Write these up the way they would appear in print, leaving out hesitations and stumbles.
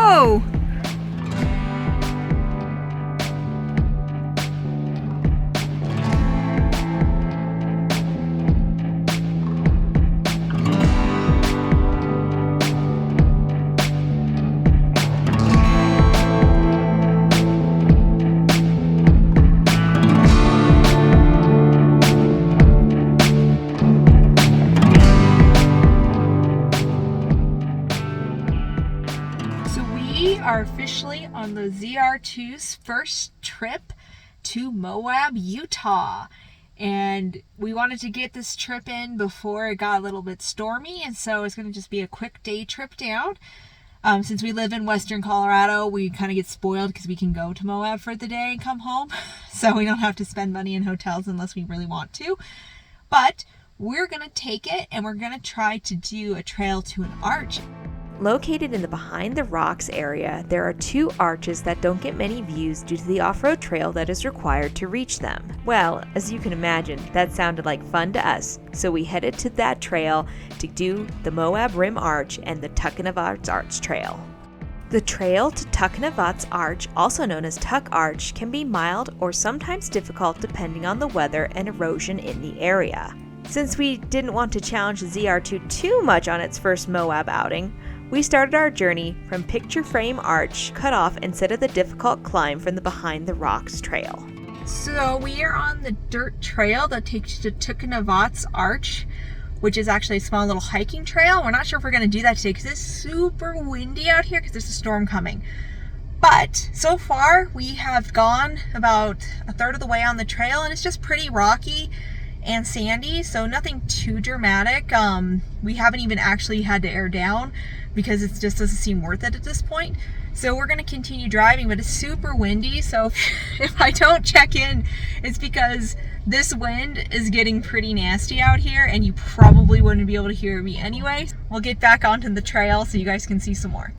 Whoa! We are officially on the ZR2's first trip to Moab, Utah. And we wanted to get this trip in before it got a little bit stormy, and so it's going to just be a quick day trip down. Since we live in western Colorado, we kind of get spoiled because we can go to Moab for the day and come home. So we don't have to spend money in hotels unless we really want to. But we're going to take it and we're going to try to do a trail to an arch. Located in the Behind the Rocks area, there are 2 arches that don't get many views due to the off-road trail that is required to reach them. Well, as you can imagine, that sounded like fun to us, so we headed to that trail to do the Moab Rim Arch and the Tukuhnikivatz Arch Trail. The trail to Tukuhnikivatz Arch, also known as Tuk Arch, can be mild or sometimes difficult depending on the weather and erosion in the area. Since we didn't want to challenge the ZR2 too much on its first Moab outing, we started our journey from Picture Frame Arch cutoff instead of the difficult climb from the Behind the Rocks trail. So we are on the dirt trail that takes you to Tukuhnikivatz Arch, which is actually a small little hiking trail. We're not sure if we're going to do that today because it's super windy out here because there's a storm coming. But so far we have gone about a third of the way on the trail, and it's just pretty rocky and sandy, so nothing too dramatic. We haven't even actually had to air down because it just doesn't seem worth it at this point. So we're going to continue driving, but it's super windy, so if I don't check in, it's because this wind is getting pretty nasty out here, and you probably wouldn't be able to hear me anyway. We'll get back onto the trail so you guys can see some more.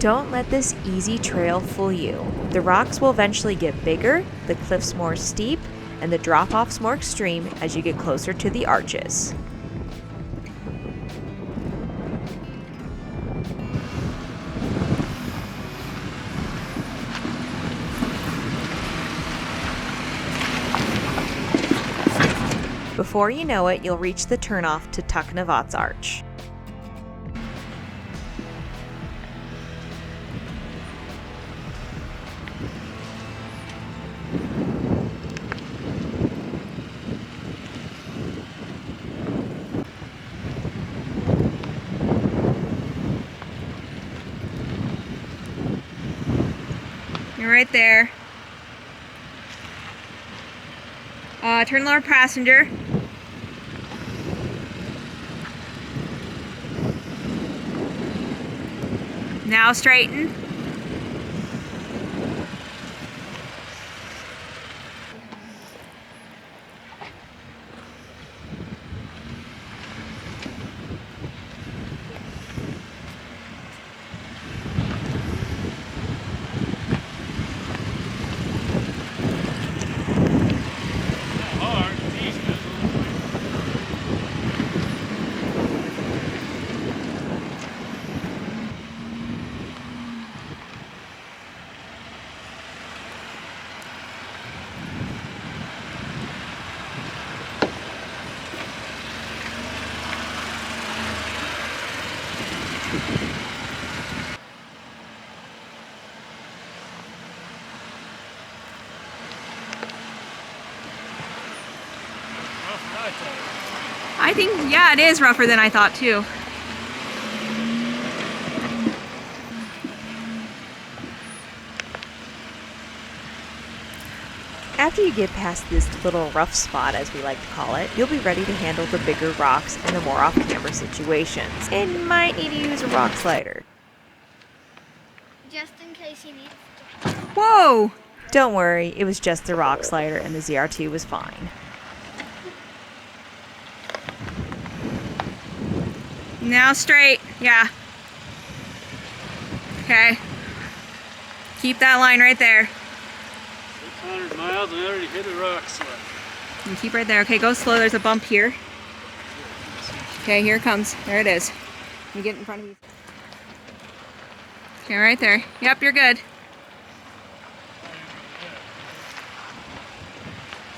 Don't let this easy trail fool you. The rocks will eventually get bigger, the cliffs more steep, and the drop-offs more extreme as you get closer to the arches. Before you know it, you'll reach the turnoff to Tukuhnikivatz Arch. You're right there. Turn lower passenger. Now straighten. I think, yeah, it is rougher than I thought too. After you get past this little rough spot, as we like to call it, you'll be ready to handle the bigger rocks and the more off-camera situations, and you might need to use a rock slider. Just in case you need to. Whoa! Don't worry, it was just the rock slider and the ZR2 was fine. Now straight, yeah. Okay. Keep that line right there. 600 miles and I already hit a rock slide. And keep right there. Okay, go slow. There's a bump here. Okay, here it comes. There it is. Let me get in front of you. Okay, right there. Yep, you're good.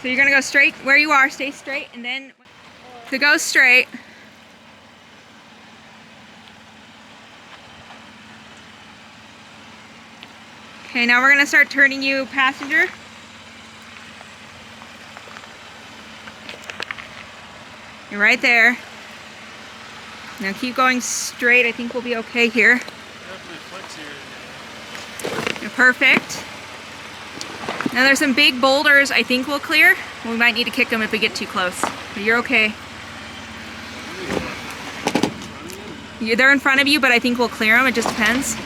So you're gonna go straight where you are. Stay straight, and then to go straight. Okay, now we're gonna start turning you passenger. You're right there. Now keep going straight. I think we'll be okay here. You're perfect. Now there's some big boulders I think we'll clear. We might need to kick them if we get too close. But you're okay. They're in front of you, but I think we'll clear them. It just depends.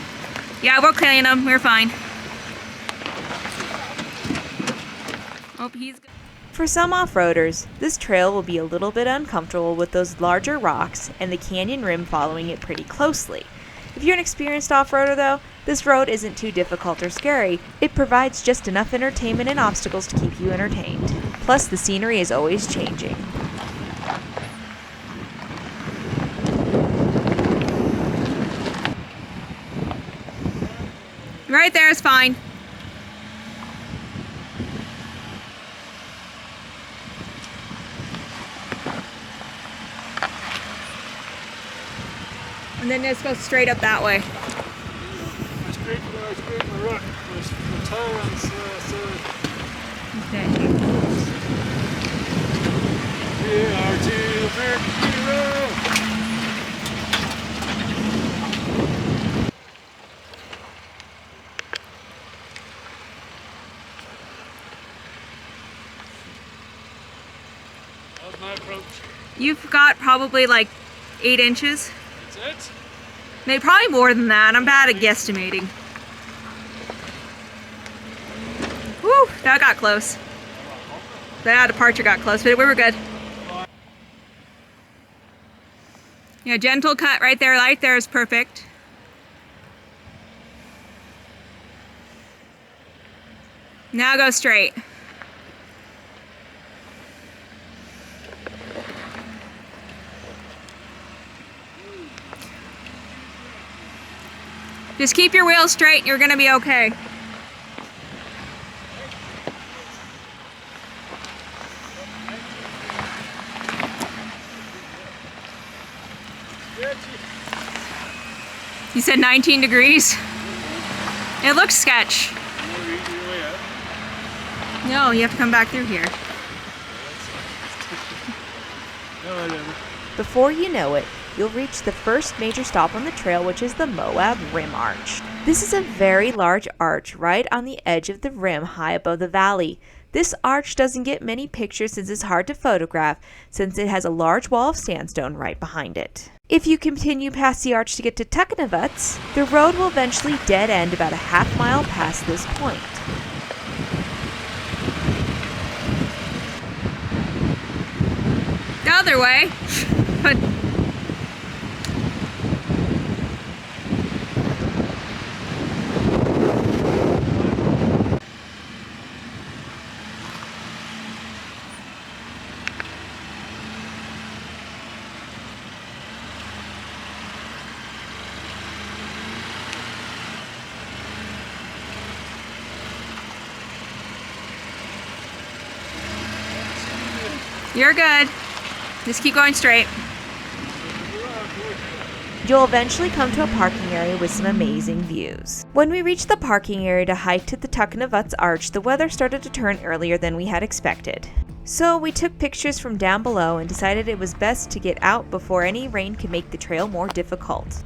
Yeah, we're clearing them. We're fine. Oh, he's good. For some off-roaders, this trail will be a little bit uncomfortable with those larger rocks and the canyon rim following it pretty closely. If you're an experienced off-roader though, this road isn't too difficult or scary. It provides just enough entertainment and obstacles to keep you entertained. Plus, the scenery is always changing. Right there is fine. And then just go straight up that way. I scraped my rock. My tire on the side. Okay. We are two American heroes. That was my approach. You've got probably like 8 inches. That's it? Maybe probably more than that. I'm bad at guesstimating. Whew, that got close. That departure got close, but we were good. Yeah, gentle cut right there. Right there is perfect. Now go straight. Just keep your wheels straight and you're gonna be okay. You said 19 degrees? It looks sketch. No, you have to come back through here. Before you know it, you'll reach the first major stop on the trail, which is the Moab Rim Arch. This is a very large arch right on the edge of the rim high above the valley. This arch doesn't get many pictures since it's hard to photograph, since it has a large wall of sandstone right behind it. If you continue past the arch to get to Tukuhnikivatz, the road will eventually dead end about a half mile past this point. The other way. But you're good. Just keep going straight. You'll eventually come to a parking area with some amazing views. When we reached the parking area to hike to the Tukuhnikivatz Arch, the weather started to turn earlier than we had expected. So we took pictures from down below and decided it was best to get out before any rain could make the trail more difficult.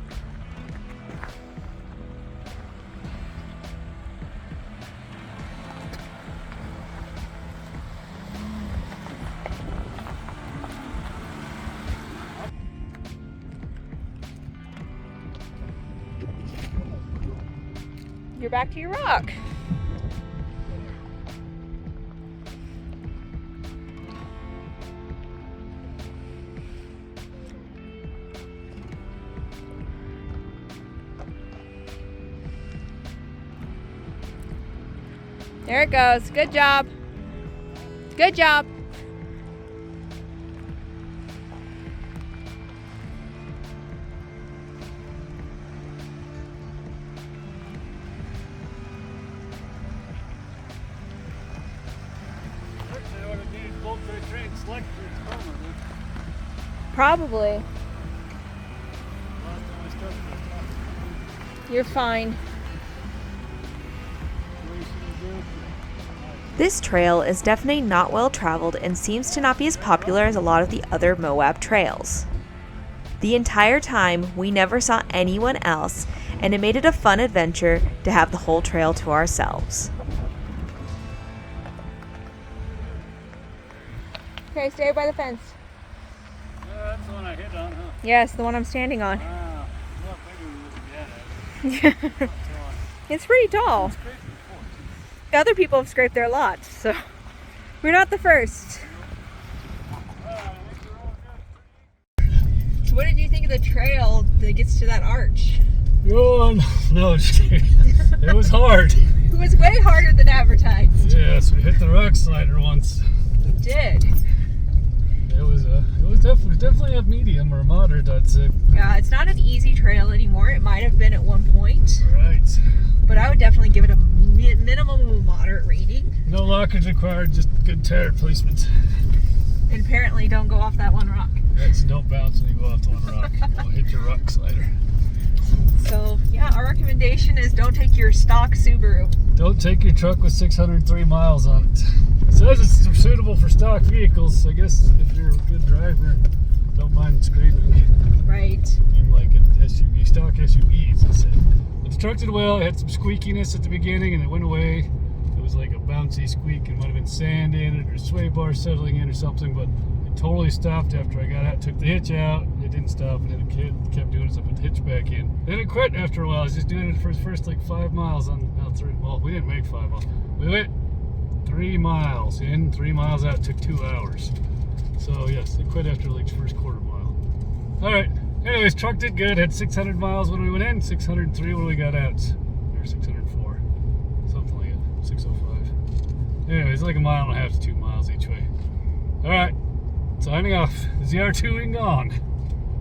You're back to your rock. There it goes. Good job. Good job. Actually, I would have needed both their trains select for Tacoma, then. Probably. Last time I started this You're fine. This trail is definitely not well traveled and seems to not be as popular as a lot of the other Moab trails. The entire time, we never saw anyone else, and it made it a fun adventure to have the whole trail to ourselves. Okay, stay by the fence. That's the one I hit on, huh? Yes, the one I'm standing on. Wow. Well, maybe we would get it. Not tall. It's pretty tall. It's great before. Other people have scraped their lots, so we're not the first. So what did you think of the trail that gets to that arch? Oh, no, just kidding. It was hard. It was way harder than advertised. Yes, we hit the rock slider once. It did. It was definitely a medium or a moderate, I'd say. Yeah, it's not an easy trail anymore. It might have been at one point, Right. but I would definitely give it a minimum of a moderate rating. No lockers required, just good tire placement. And apparently don't go off that one rock. Yes, don't bounce when you go off the one rock. You won't hit your rock slider. So yeah, our recommendation is don't take your stock Subaru. Don't take your truck with 603 miles on it. It says it's suitable for stock vehicles. I guess if you're a good driver, don't mind scraping. Right. In like an SUV, stock SUVs, it said. But the truck did well. It had some squeakiness at the beginning and it went away. It was like a bouncy squeak and might have been sand in it or sway bar settling in or something, but it totally stopped after I got out, took the hitch out. It didn't stop, and then it kept doing it, so I put the hitch back in. Then it quit after a while. I was just doing it for the first like 5 miles on L3. Well, we didn't make 5 miles. We went 3 miles in, 3 miles out. It took 2 hours. So yes, it quit after like the first quarter mile. All right. Anyways, truck did good. Had 600 miles when we went in, 603 when we got out, or 604, something like it, 605. Anyways, like a mile and a half to 2 miles each way. All right, signing off. ZR2 and gone.